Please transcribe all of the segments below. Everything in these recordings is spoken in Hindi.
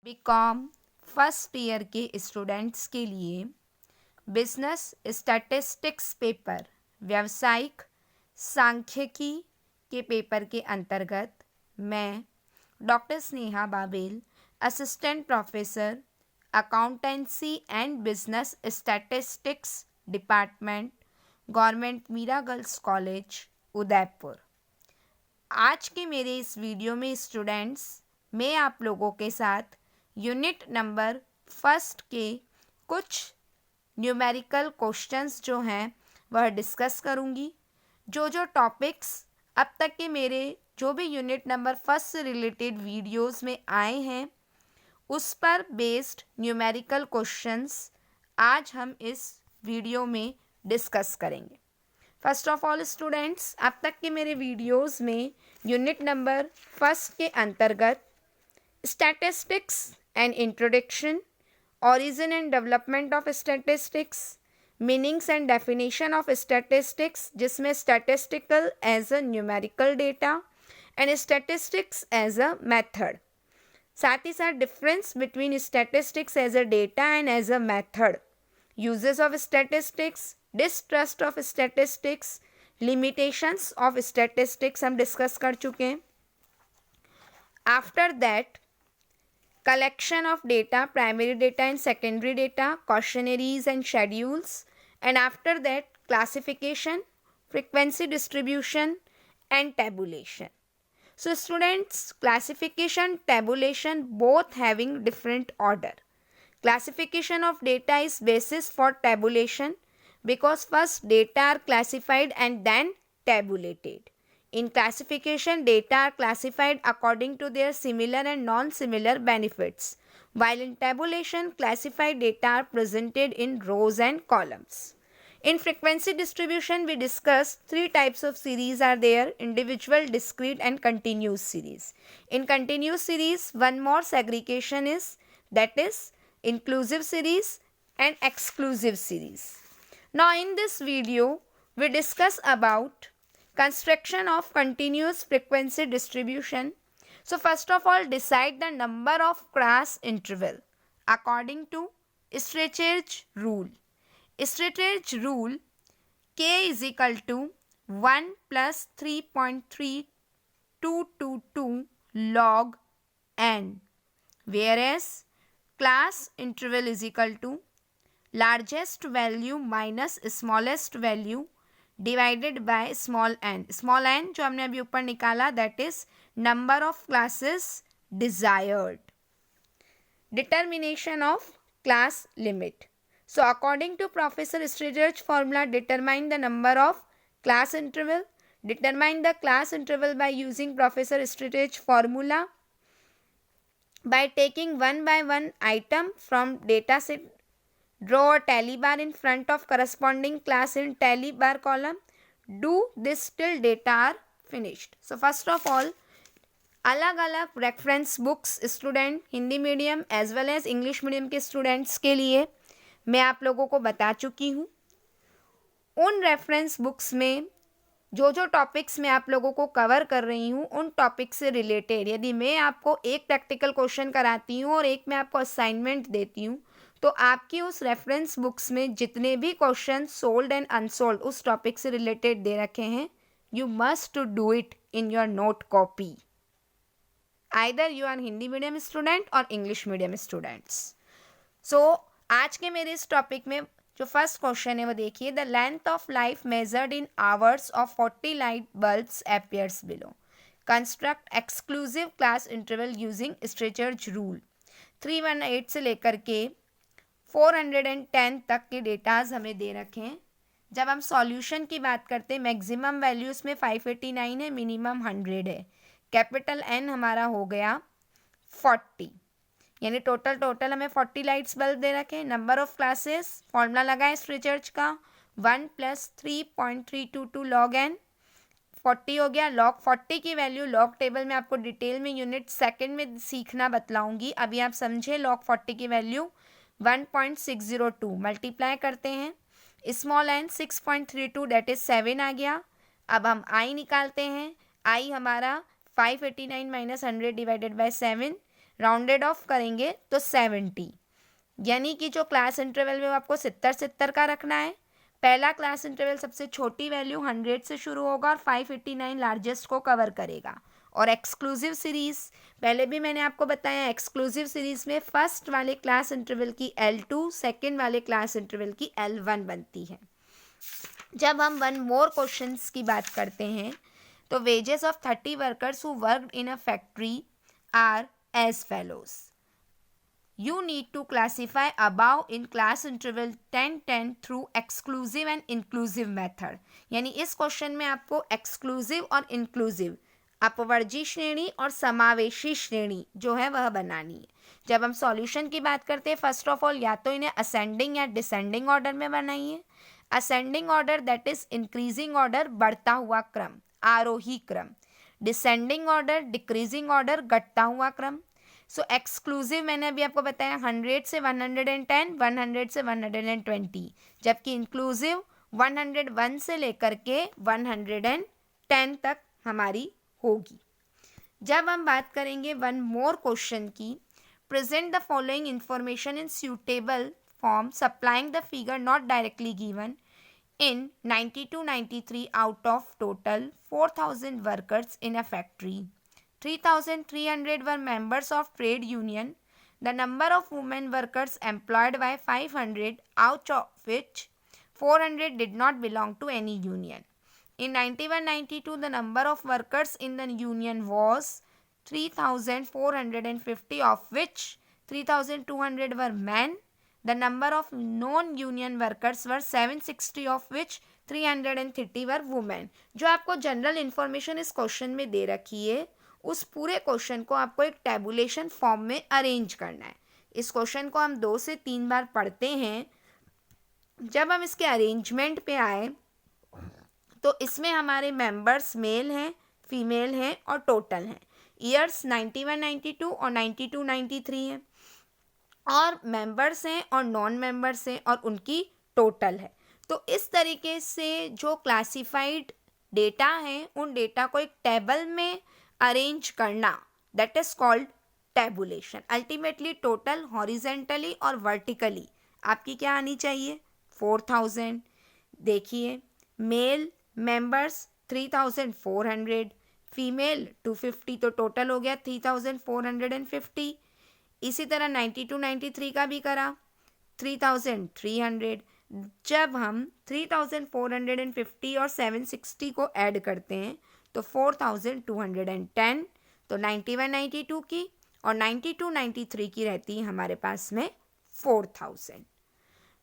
बीकॉम फर्स्ट ईयर के स्टूडेंट्स के लिए बिजनेस स्टैटिस्टिक्स पेपर व्यावसायिक सांख्यिकी के पेपर के अंतर्गत मैं doctor Sneha Babel, assistant professor accountancy and business statistics department, government Meera girls college Udaipur. आज के मेरे इस वीडियो में स्टूडेंट्स, मैं आप लोगों के साथ यूनिट नंबर फर्स्ट के कुछ न्यूमेरिकल क्वेश्चंस जो हैं वह डिस्कस करूंगी। जो टॉपिक्स अब तक के मेरे जो भी यूनिट नंबर फर्स्ट से रिलेटेड वीडियोस में आए हैं उस पर बेस्ड न्यूमेरिकल क्वेश्चंस आज हम इस वीडियो में डिस्कस करेंगे। फर्स्ट ऑफ ऑल स्टूडेंट्स, अब तक के मेरे वीडियोस में यूनिट नंबर फर्स्ट के अंतर्गत statistics and introduction, origin and development of statistics, meanings and definition of statistics जिसमें statistical as a numerical data and statistics as a method, साथ ही साथ difference between statistics as a data and as a method, uses of statistics, distrust of statistics, limitations of statistics हम डिस्कस कर चुके हैं। After that collection of data, primary data and secondary data, questionnaires and schedules, and after that classification, frequency distribution and tabulation. So students, classification, tabulation both having different order. Classification of data is basis for tabulation because first data are classified and then tabulated. In classification, data are classified according to their similar and non-similar benefits, while in tabulation, classified data are presented in rows and columns. In frequency distribution, we discussed three types of series are there: individual, discrete and continuous series. In continuous series, one more segregation is, that is inclusive series and exclusive series. Now in this video, we discuss about construction of continuous frequency distribution. So first of all, decide the number of class interval according to Strachey's rule. Strachey's rule, k is equal to 1 plus 3.3222 log n, whereas class interval is equal to largest value minus smallest value divided by small n. Small n जो हमने अभी ऊपर निकाला that is number of classes desired. Determination of class limit. So according to professor Sturges formula, determine the number of class interval. Determine the class interval by using professor Sturges formula by taking one by one item from data set. Draw a tally bar in front of corresponding class in tally bar column. Do this till data are finished. So first of all, अलग अलग reference books student Hindi medium as well as English medium के स्टूडेंट्स के लिए मैं आप लोगों को बता चुकी हूँ। उन रेफरेंस बुक्स में जो टॉपिक्स मैं आप लोगों को कवर कर रही हूँ उन टॉपिक से रिलेटेड यदि मैं आपको एक प्रैक्टिकल क्वेश्चन कराती हूँ और एक मैं आपको असाइनमेंट देती हूँ तो आपकी उस रेफरेंस बुक्स में जितने भी क्वेश्चन सोल्ड एंड अनसोल्ड उस टॉपिक से रिलेटेड दे रखे हैं, you must to do it in your note copy, either you are Hindi medium student और इंग्लिश मीडियम स्टूडेंट्स। सो आज के मेरे इस टॉपिक में जो फर्स्ट क्वेश्चन है वो देखिए, the length of life measured in hours of 40 light bulbs appears below. Construct exclusive class interval using stretchers rule. 318 से लेकर के 410 तक के डेटाज हमें दे रखे हैं। जब हम सॉल्यूशन की बात करते हैं, मैक्सिमम वैल्यूज़ में 589 है, मिनिमम 100 है। कैपिटल एन हमारा हो गया 40, यानी टोटल हमें 40 लाइट्स बल्ब दे रखे हैं। नंबर ऑफ क्लासेस, फॉर्मूला लगाए स्ट्रेचर्स का 1 प्लस 3.322 लॉग एन, 40 हो गया। लॉग 40 की वैल्यू लॉग टेबल में आपको डिटेल में यूनिट सेकंड में सीखना बतलाऊंगी, अभी आप समझे। लॉग 40 की वैल्यू 1.602 मल्टीप्लाई करते हैं, स्मॉल एन 6.32 दैट इज 7 आ गया। अब हम आई निकालते हैं, आई हमारा 589 minus 100 divided by 7, rounded off करेंगे तो 70, यानी कि जो क्लास इंटरवल में आपको 70 का रखना है। पहला क्लास इंटरवल सबसे छोटी वैल्यू 100 से शुरू होगा और 589 लार्जेस्ट को कवर करेगा। और एक्सक्लूसिव सीरीज, पहले भी मैंने आपको बताया, एक्सक्लूसिव सीरीज में फर्स्ट वाले क्लास इंटरवल की L2, सेकेंड वाले क्लास इंटरवल की L1 बनती है। जब हम वन मोर क्वेश्चंस की बात करते हैं तो wages of 30 workers who worked in a factory are as follows. You need to classify above in class interval 10-10 through exclusive and inclusive method। यानी इस क्वेश्चन में आपको एक्सक्लूसिव और इंक्लूसिव, अपवर्जी श्रेणी और समावेशी श्रेणी जो है वह बनानी है। जब हम सॉल्यूशन की बात करते हैं, फर्स्ट ऑफ ऑल या तो इन्हें असेंडिंग या डिसेंडिंग ऑर्डर में बनाइए। Ascending order that is increasing order, बढ़ता हुआ क्रम, आरोही क्रम। डिसेंडिंग ऑर्डर डिक्रीजिंग ऑर्डर, घटता हुआ क्रम। सो एक्सक्लूसिव मैंने अभी आपको बताया 100 से 110, 100 से 120, जबकि इंक्लूसिव 101 से लेकर के 110 तक हमारी होगी। जब हम बात करेंगे वन मोर क्वेश्चन की, present the following information in suitable form supplying the figure not directly given. In 92-93 out of total 4,000 workers in a factory, 3,300 were members of trade union. The number of women workers employed by 500, out of which 400 did not belong to any union. In 91-92, the number of workers in the union was 3,450, of which 3,200 were men. The number of non-union workers were 760, of which 330 were women। जो आपको जनरल इंफॉर्मेशन इस क्वेश्चन में दे रखी है, उस पूरे क्वेश्चन को आपको एक टेबुलेशन फॉर्म में अरेंज करना है। इस क्वेश्चन को हम 2 से 3 बार पढ़ते हैं। जब हम इसके अरेंजमेंट पे आए तो इसमें हमारे मेंबर्स मेल हैं, फीमेल हैं और टोटल हैं। ईयर्स 91-92 और 92-93 हैं, और मेंबर्स हैं और नॉन मेंबर्स हैं और उनकी टोटल है। तो इस तरीके से जो क्लासिफाइड डेटा है, उन डेटा को एक टेबल में अरेंज करना, that is called tabulation. Ultimately total horizontally और वर्टिकली आपकी क्या आनी चाहिए, 4,000। देखिए, मेल मेंबर्स 3,400, फीमेल 250, तो टोटल हो गया 3,450। इसी तरह 92-93 का भी करा 3,300। जब हम 3,450 और 760 को ऐड करते हैं तो 4,210, तो 91-92 की और 92-93 की रहती है हमारे पास में 4,000।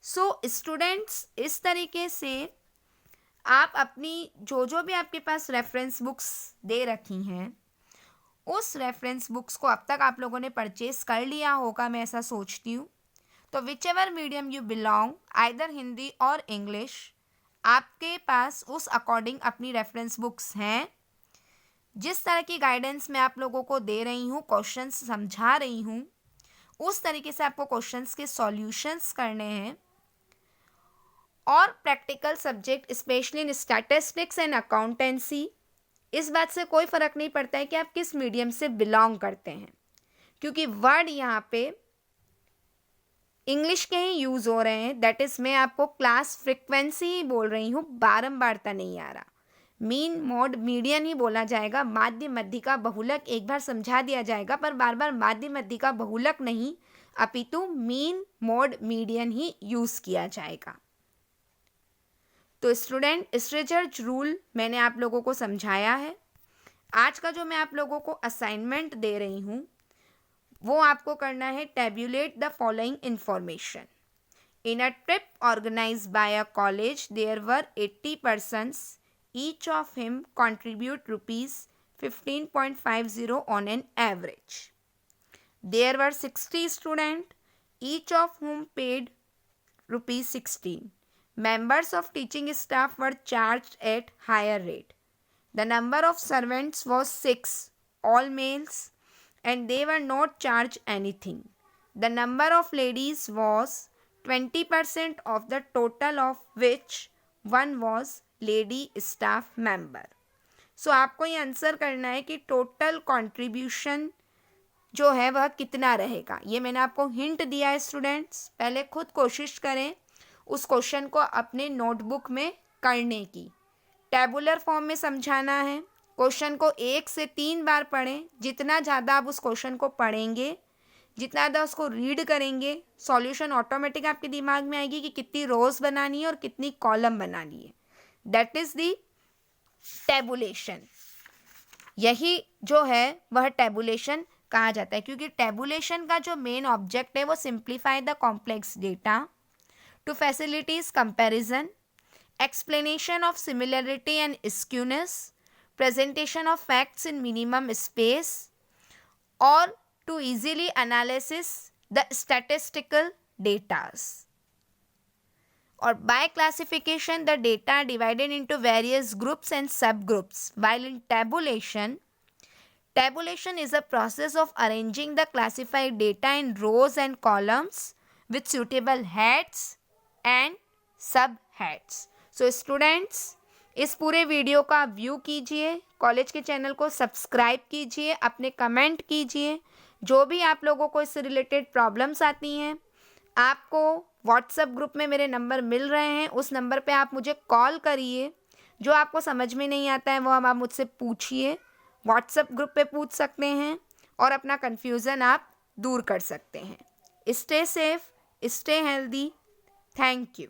सो स्टूडेंट्स, इस तरीके से आप अपनी जो भी आपके पास रेफरेंस बुक्स दे रखी हैं, उस रेफरेंस बुक्स को अब तक आप लोगों ने परचेज कर लिया होगा, मैं ऐसा सोचती हूँ। तो which ever medium you belong, either Hindi और इंग्लिश, आपके पास उस अकॉर्डिंग अपनी रेफरेंस बुक्स हैं। जिस तरह की गाइडेंस मैं आप लोगों को दे रही हूँ, क्वेश्चंस समझा रही हूँ, उस तरीके से आपको क्वेश्चंस के सॉल्यूशंस करने हैं। और practical subject specially in statistics and accountancy, इस बात से कोई फ़र्क नहीं पड़ता है कि आप किस मीडियम से बिलोंग करते हैं, क्योंकि वर्ड यहाँ पे इंग्लिश के ही यूज़ हो रहे हैं। दैट इज़ मैं आपको क्लास फ्रिक्वेंसी ही बोल रही हूँ, बारंबारता नहीं आ रहा। मीन मोड मीडियन ही बोला जाएगा, माध्य मध्यिका बहुलक एक बार समझा दिया जाएगा, पर बार बार माध्य मध्यिका बहुलक नहीं, अपितु मीन मोड मीडियन ही यूज़ किया जाएगा। तो स्टूडेंट, स्ट्रेचर्ड रूल मैंने आप लोगों को समझाया है। आज का जो मैं आप लोगों को असाइनमेंट दे रही हूँ, वो आपको करना है tabulate the following information. In a trip organised by a college there were 80 persons, each of him contribute rupees 15.50 on an average. There were 60 students, each of whom paid rupees 16. Members of teaching staff were charged at higher rate. The number of servants was 6, all males, and they were not charged anything. The number of ladies was 20% of the total, of which one was lady staff member. So आपको ये आंसर करना है कि टोटल कंट्रीब्यूशन जो है वह कितना रहेगा। ये मैंने आपको हिंट दिया है स्टूडेंट्स, पहले खुद कोशिश करें उस क्वेश्चन को अपने नोटबुक में करने की। टेबुलर फॉर्म में समझाना है, क्वेश्चन को 1 से 3 बार पढ़ें। जितना ज़्यादा आप उस क्वेश्चन को पढ़ेंगे, जितना ज़्यादा उसको रीड करेंगे, सॉल्यूशन ऑटोमेटिक आपके दिमाग में आएगी कि कितनी रोज बनानी है और कितनी कॉलम बनानी है। That is the tabulation. यही जो है वह टेबुलेशन कहा जाता है, क्योंकि टेबुलेशन का जो मेन ऑब्जेक्ट है वो simplify the complex data to facilitates comparison, explanation of similarity and skewness, presentation of facts in minimum space, or to easily analysis the statistical datas. Or by classification, the data are divided into various groups and subgroups. While in tabulation is a process of arranging the classified data in rows and columns with suitable heads and subheads. So students, इस पूरे वीडियो का व्यू कीजिए, कॉलेज के चैनल को सब्सक्राइब कीजिए, अपने कमेंट कीजिए। जो भी आप लोगों को इससे रिलेटेड प्रॉब्लम्स आती हैं, आपको व्हाट्सएप ग्रुप में मेरे नंबर मिल रहे हैं, उस नंबर पे आप मुझे कॉल करिए। जो आपको समझ में नहीं आता है वो आप मुझसे पूछिए, व्हाट्सएप ग्रुप पे पूछ सकते हैं और अपना कन्फ्यूज़न आप दूर कर सकते हैं। Stay safe, stay healthy. Thank you.